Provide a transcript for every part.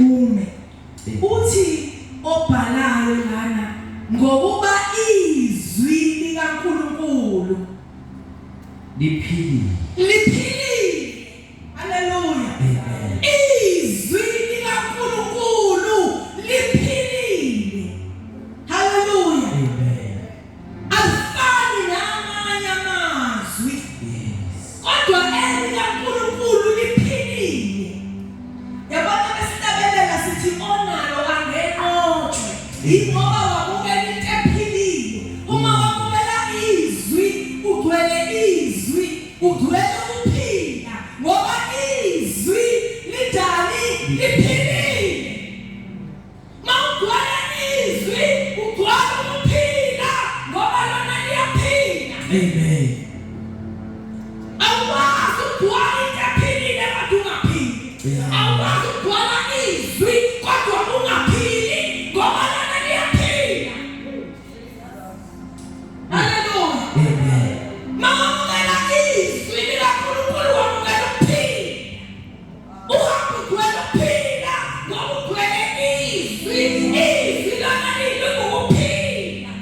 ume uthi obhalayo lana ngokuba izwi likaNkulunkulu liphilile. Haleluya. Izwi likaNkulunkulu liphilile. Haleluya. Alifani namanye amazwi. Kodwa elikaNkulunkulu liphilile. Yabona besitabelela sithi onalo angenotshwe. Ingoba wabukela into ephilile. Uma wabukela izwi ugcwele izwi ugcwele ukuphila ngoba izwi lidali liphilile. Mawugcwele izwi ugcwele ukuphila ngoba lona liyaphila. Amen. Awazi ukugcwala into ephilile kodwa ungaphili. Awazi ukugcwala izwi kodwa ungaphili ngoba lona liyaphila. Haleluya. Amen. Mawamukela izwi likaNkulunkulu wamukela ukuphila. Uhambe ugcwele ukuphila ngoba ugcwele izwi. Izwi lona lilukuphila.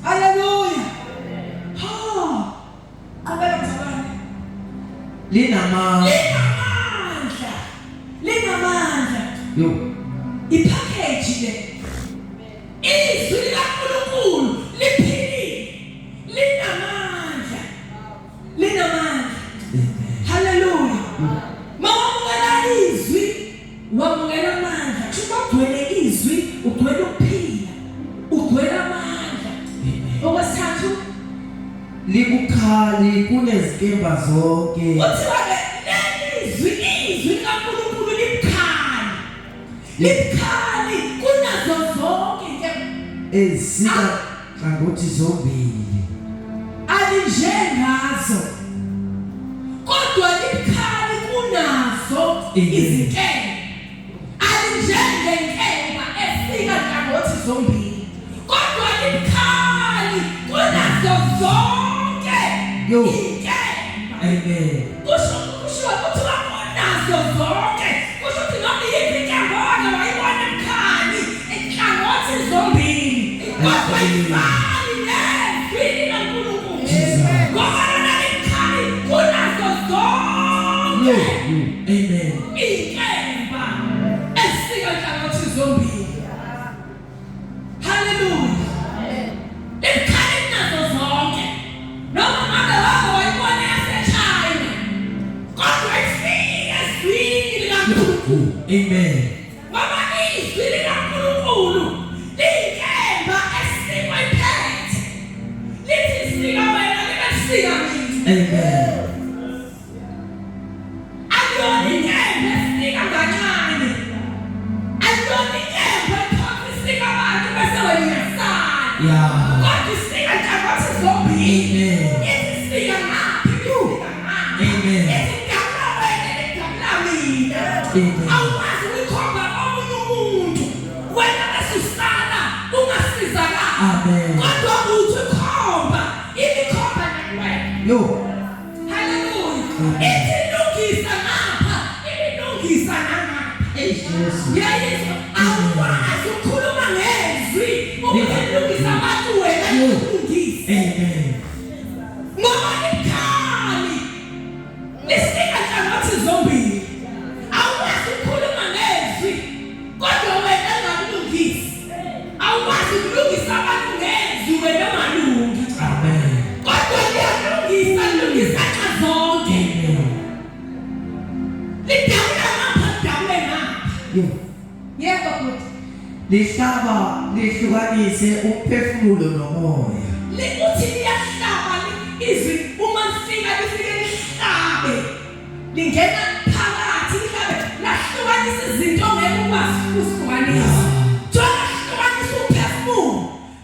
Haleluya. Qhubeka mzalwane. Linamandla. Yo. Ipackage le. Izwi likaNkulunkulu liphilile. Linamandla. Haleluya. Mawamukela izwi wamukela amandla. Ugcwele izwi ugcwele ukuphila ugcwele amandla. Okwesithathu libukhali kunezinkemba zonke. Kuthiwa izwi likaNkulunkulu libukhali kunazo zonke ezisika hlangothi zombili. Alinjengazo kodwa libukhali kunazo izinkemba. Alinjengenkemba esika hlangothi zombili kodwa libukhali kunazo zonke izinkemba. Amen. Kusho kuthiwa kunazo zonke. Kusho ukuthi noma yiphi inkemba wake wayibona ebukhali enhlangothi zombili kodwa ifani nezwi likaNkulunkulu. Ngoba lona libukhali kunazo zonke. Amen. Inkemba esika nhlangothi zombili. Haleluya. Libukhali kunazo zonke. Noma ngabe wake wayibona yaseChina kodwa ifika ezwini likaNkulunkulu. Amen. Ngoba izwi likaNkulunkulu liyinkemba esikwa iphethe. Lithi sika wena libe sika mina. Amen. Akuyona inkemba esika kancane. Akuyona inkemba ekhona isika abantu bese wena uyasala. Kodwa isika nhlangothi zombili. Ithi sika ngaphi sika ngaphi. Amen. Ithi ngapha wena ngapha mina. Awazi ukukhomba omunye umuntu wena bese usala ungasizakala. Amen. Kodwa uthi khomba imikhomba nakuwena. Haleluya. Ithi lungisa ngapha ilungisa ngapha. Yesu awazi ukukhuluma ngezwi ukulungisa abantu wena ulungisa. Amen. Ngoba libukhali lisika hlangothi zombili. Awazi ukukhuluma ngezwi kodwa wena ungalungisi. Awazi ukulungisa abantu ngezwi wena ungalungi. Amen. Kodwa liyalungisa zonke. Lidawula ngapha lidawule ngapha. Yebo futhi. Lihlaba lihlukanise umphefumulo nomoya. Likuthi liyahlaba izwi uma lifika lihlabe. Lingena phakathi lihlabe lahlukanisa izinto ongeke ukwazi ukuzihlukanisa. Jona lahlukanisa umphefumulo,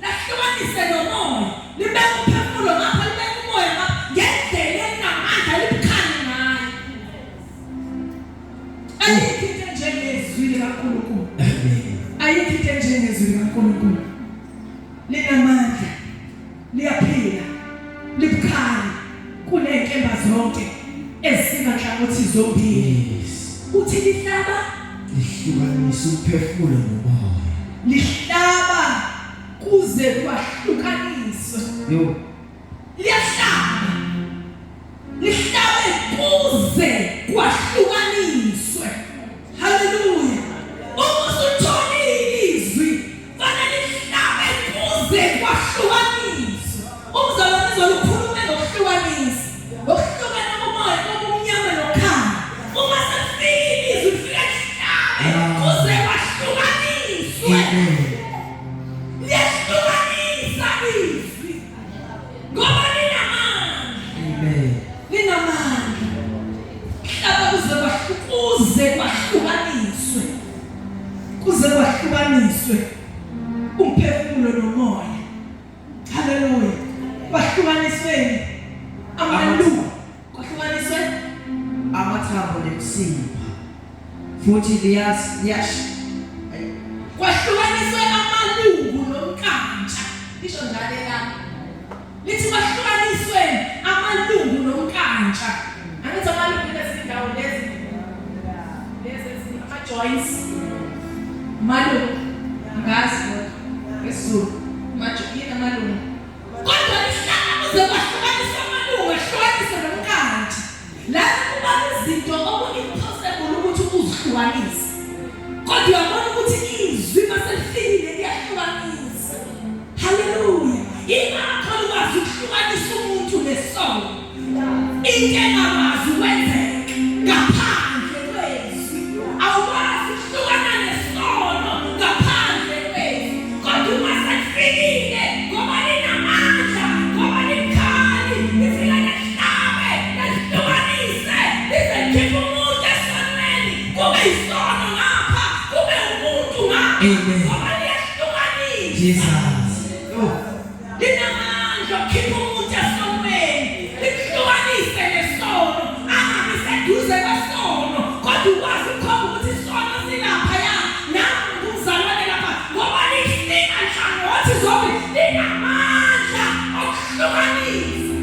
lahlukanise nomoya. Libeka umphefumulo ngapha libeka umoya ngapha ngendlela enamandla libukhali ngayo. Ayikho into njengezwi likaNkulunkulu. Ayikho into njengezwi likaNkulunkulu. Linamandla, liyaphila, libukhali kunenkemba zonke ezisika hlangothi zombili. Uthi lihlaba lihlukanisa umphefumulo nomoya. Lihlaba kuze kwahlukaniswe. Yo. Liyahlaba. Lihlabe kuze kwahlukaniswe. Hallelujah. Usutholile izwi, fanele lihlabe kuze kwahlukaniswe. Umzalwane uzokhuluma ngokuhlukanisa. Ngokuhlukana komoya kokumnyama nokhanya. Uma sefika izwi lifika lihlabe kuze kwahlukaniswe. Liyahlukanisa izwi. Ngoba linamandla. Linamandla. Hlaba kuze kwahlukaniswe. Kuze kwahlukaniswe umphefumulo nomoya. Hallelujah. Kwahlukaniswe amalungu. Kwahlukaniswe Amathambo nemsipha. Futhi kwahlukaniswe amalungu nomkantsha. Lisho njalo la. Lithi kwahlukaniswe amalungu nomkantsha. Angithi amalungu lezindawo lezi ama joints. Malungu ngazi ngesizulu. Yini amalungu? Kodwa lihlala kuze kwahlukaniswe amalungu, kwahlukaniswe nomkantsha. Lapho kuba izinto oku-impossible ukuthi uzihlukanise. Kodwa uyabona ukuthi izwi maselifikile liyahlukanisa. Hallelujah. Ingakho ukwazi ukuhlukanisa umuntu nesono. Into engakwazi ukwenzeka ngaphandle kwezwi. Awukwazi ukuhlukana nesono ngaphandle kwezwi. Kodwa uma selifikile ngoba linamandla, ngoba likhali, lifika lihlabe, lihlukanise, lizekhipha umuntu esonweni. Kube isono ngapha, kube umuntu ngapha. Ngoba liyahlukanisa. Jesus. Linamandla okukhipha umuntu esonweni, likuhlukanise nesono, angabi seduze kwesono, kodwa ukwazi ukukhomba ukuthi isono silaphaya, nawe ngumzalwane lapha, ngoba lihlika nhlangothi zombili, linamandla okuhlukanisa.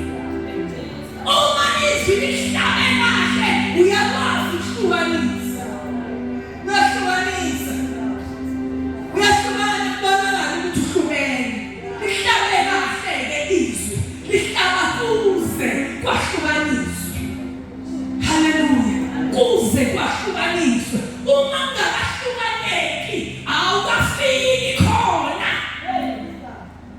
Uma izwi lihlabe kahle, uyakwazi ukuhlukanisa. Uyahlukanisa. Uyahlukana kubonakala ukuthi uhlukene. Lihlabe kahle-ke izwi. Lihlaba kuze kwahlukaniswe. Hallelujah. Kuze kwahlukaniswe. Uma ungakahlukaneki, awukafiki khona.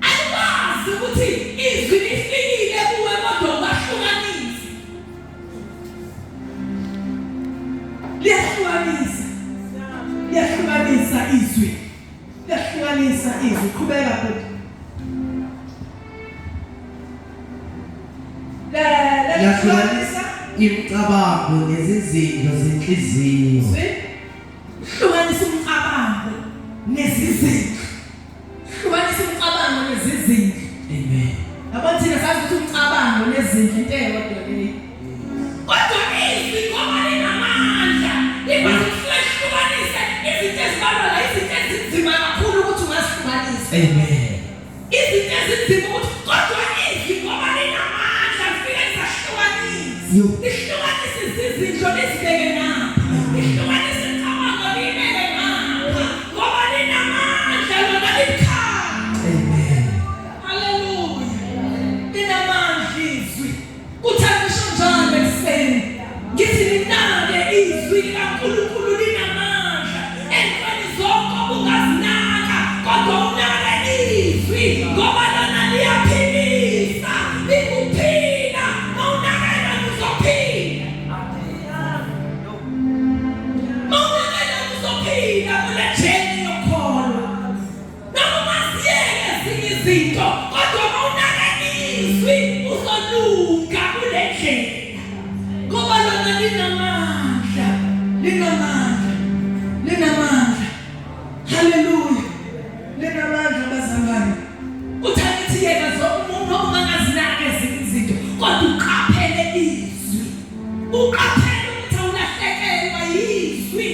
Alikwazi ukuthi izwi lifikile kuwe kodwa ungahlukanisa. Liyahlukanisa. Liyahlukanisa izwi. Liyahlukanisa izwi. Qhubeka futhi. Liyahlukanisa imicabango nezizinto zenhliziyo. hlukanisa umcabango nezizinto. Hlukanisa umcabango nezizinto. Amen. Yabona thina sazi ukuthi umcabango nezinto into eyodwa leyo. Kodwa izwi ngoba linamandla, likwazi ukuhlukanisa izinto ezibalwa, izinto ezinzima kakhulu ukuthi ungazihlukanisa. Amen. Izinto ezinzima ukuthi kodwa izwi ngoba linamandla lifike lisahlukanisa. Lihlukanisa izinto lizibeke ngapha. Lihlukanisa umcabango liyibeke ngapha. Ngoba linamandla lona likhaya. Amen. Hallelujah. Linamandla izwi. Kuthangisho njalo ekuseni. Ngithi linake izwi likaNkulunkulu linamandla. Entweni zonke obungazinaka, kodwa unake izwi ngoba lona liyaphilisa. Likuphila, mawunake lona uzophila. Mawunake lona uzophila kule jeni yokholwa. Noma siyeke ezinye izinto, kodwa mawunake izwi uzolunga kule ndlela. Ngoba lona linamandla, linamandla, linamandla. Hallelujah. Linamandla bazalwane. Uthakithi yena zomuntu ongazinaki ezinye izinto, kodwa uqaphele izwi. Uqaphele ukuthi awulahlekelwa yizwi.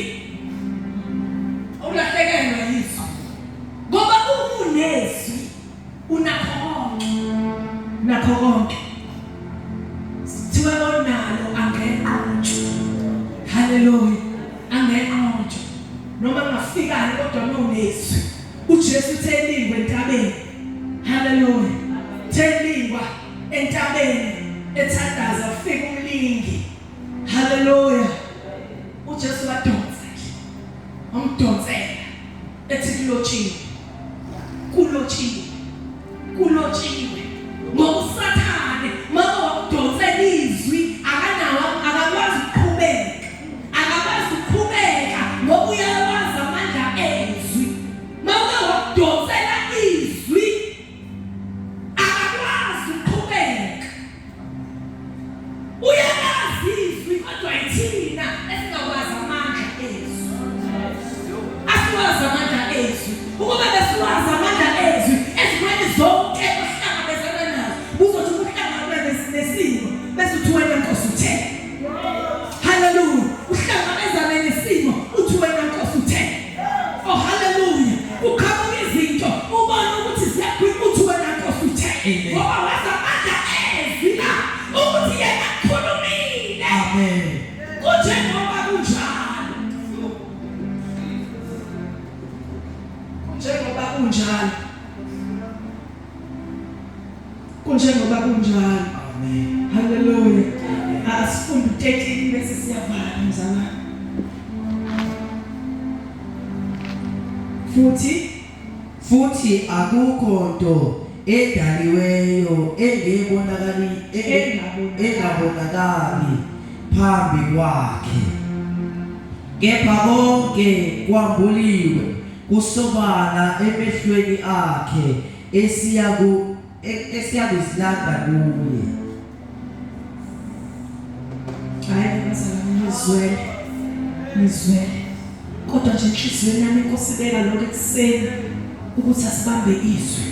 noma ngafikani kodwa nonezwi. uJesu uthelingwe entabeni. Hallelujah. Thelingwa entabeni ethandaza ufika umlingi. Hallelujah. uJesu wadonsa nje. Amdonsela ethi kulotshiwe ngoba uSathane maka wakudonsela izwi akakwazi ukuqhubeka ngoba uyawazi amandla ezwi. Maka wakudonsela izwi akakwazi ukuqhubeka. Uyawazi izwi kodwa yithina esingakwazi amandla ezwi. Asiwazi amandla ezwi. Ukuba besiwazi amandla ezwi ezimweni zonke ohlangabezana nazo uzothi uhlangabezana nesimo bese uthi wena Nkosi uthe. Hallelujah. Uhlangabezana nesimo uthi wena Nkosi uthe. Oh hallelujah. Ukhapha izinto ubona ukuthi ziyakhwima uthi wena Nkosi uthe. Ngoba wazi amandla ezwi la ukuthi yena akhulumile. Amen. Kunjengoba kunjalo. Kunjengoba kunjalo. Amen. Hallelujah. Asifunde 13 bese siyavala mzala. Futhi akukho nto edaliweyo engabonakali phambi kwakhe, kepha konke kwambuliwe kusobala emehlweni akhe esiyakuzilanda kuye. hayi bazalwane nizwele kodwa nje inhliziyweni yami Inkosi ibeka lokho ekuseni ukuthi asibambe izwi,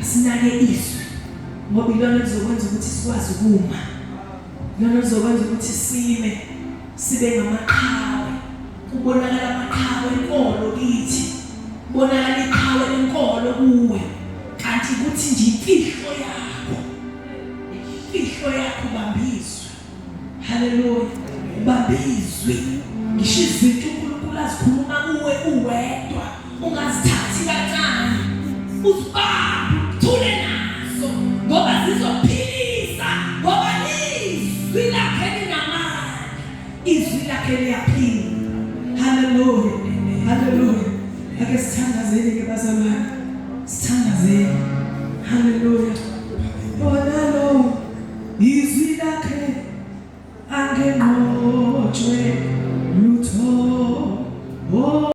asinake izwi ngoba ilona lizokwenza ukuthi sikwazi ukuma, ilona lizokwenza ukuthi sibe ngamaqhawe. Kubonakala amaqhawe enkolo kithi, kubonakala iqhawe enkolo kuwe, kanti ukuthi nje imfihlo yakho bambizwe. Hallelujah. Bambizwe. Ngisho izinto uNkulunkulu azikhuluma kuwe uwedwa, ungazithathi kancane. Uzibambe, uthule nazo ngoba zizophilisa, ngoba izwi lakhe linamandla. Izwi lakhe liyaphila. Hallelujah. Hallelujah. Ake sithandazeni ke bazalwane.